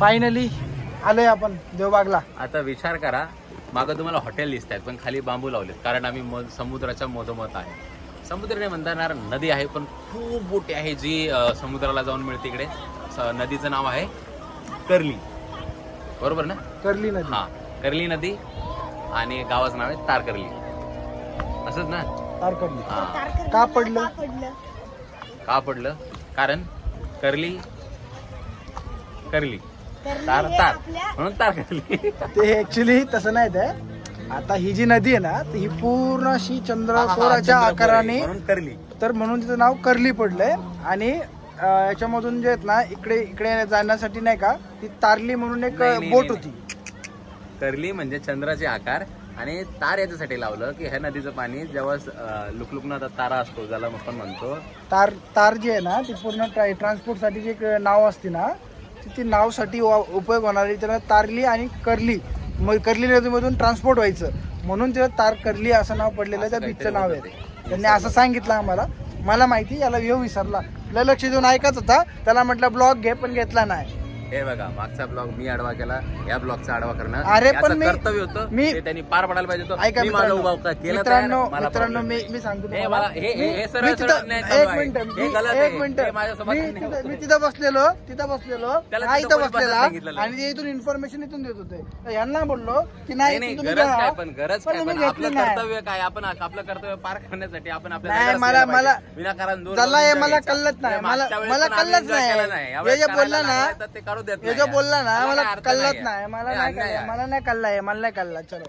Finally आलोय आपण देवबागला. आता विचार करा, मागं तुम्हाला हॉटेल दिसत आहेत पण खाली बांबू लावलेत, कारण आम्ही समुद्राच्या मधोमध आहे. समुद्र नाही म्हणता येणार, नदी आहे पण खूप मोठी आहे जी समुद्राला जाऊन मिळते इकडे. नदीचं नाव आहे कर्ली, बरोबर ना? कर्ली नदी. हा, कर्ली नदी. आणि गावाचं नाव आहे तारकर्ली, असंच ना? तारकर्ली. हा. का पडलं? का पडलं? कारण कर्ली कर्ली तार तार म्हणून तारकर्ली. ते ऍक्च्युली तसं नाही ते. आता ही जी नदी आहे ना, तर ही पूर्ण अशी चंद्रकोराच्या आकाराने, कर्ली, तर म्हणून तिचं नाव कर्ली पडलंय. आणि याच्यामधून जे आहेत ना, इकडे इकडे जाण्यासाठी नाही का, ती तारली म्हणून एक बोट होती. कर्ली म्हणजे चंद्राचे आकार, आणि तार याच्यासाठी लावलं की ह्या नदीचं पाणी जेव्हा लुकलुकना तारा असतो ज्याला आपण म्हणतो, तार जी आहे ना, ती पूर्ण ट्रान्सपोर्ट साठी जी एक नाव असते ना, ती नावसाठी उपयोग होणारी त्याला तारली आणि कर्ली, कर्ली नदीमधून ट्रान्सपोर्ट व्हायचं म्हणून त्याला तार कर्ली असं नाव पडलेलं, त्या बीचचं नाव आहे. त्यांनी असं सांगितलं आम्हाला. मला माहिती, याला येऊ विसरला, लक्ष देऊन ऐकत होता, त्याला म्हटलं ब्लॉग घे, पण घेतला नाही. हे बघा, मागचा ब्लॉग मी आडवा केला, या ब्लॉगचा आडवा करणं अरे पण कर्तव्य होतं, मी त्यांनी पार पडायला पाहिजे होतं. ऐका मित्रांनो, मी सांगतो तुम्हाला, एक मिनिट मी तिथं बसलेलो हा इथं बसलेला, आणि ते इथून इन्फॉर्मेशन इथून देत होते. यांना बोललो की नाही, गरज काय, पण गरज काय, पण आपलं कर्तव्य काय, आपण आपलं कर्तव्य पार करण्यासाठी आपण आपल्या मला विनाकारण मला कळलंच नाही, मला कळलंच नाही. हे जे बोलला ना, ते करू देत हे जो बोलला ना, मला कळलंच नाही, मला नाही कळलं. चलो.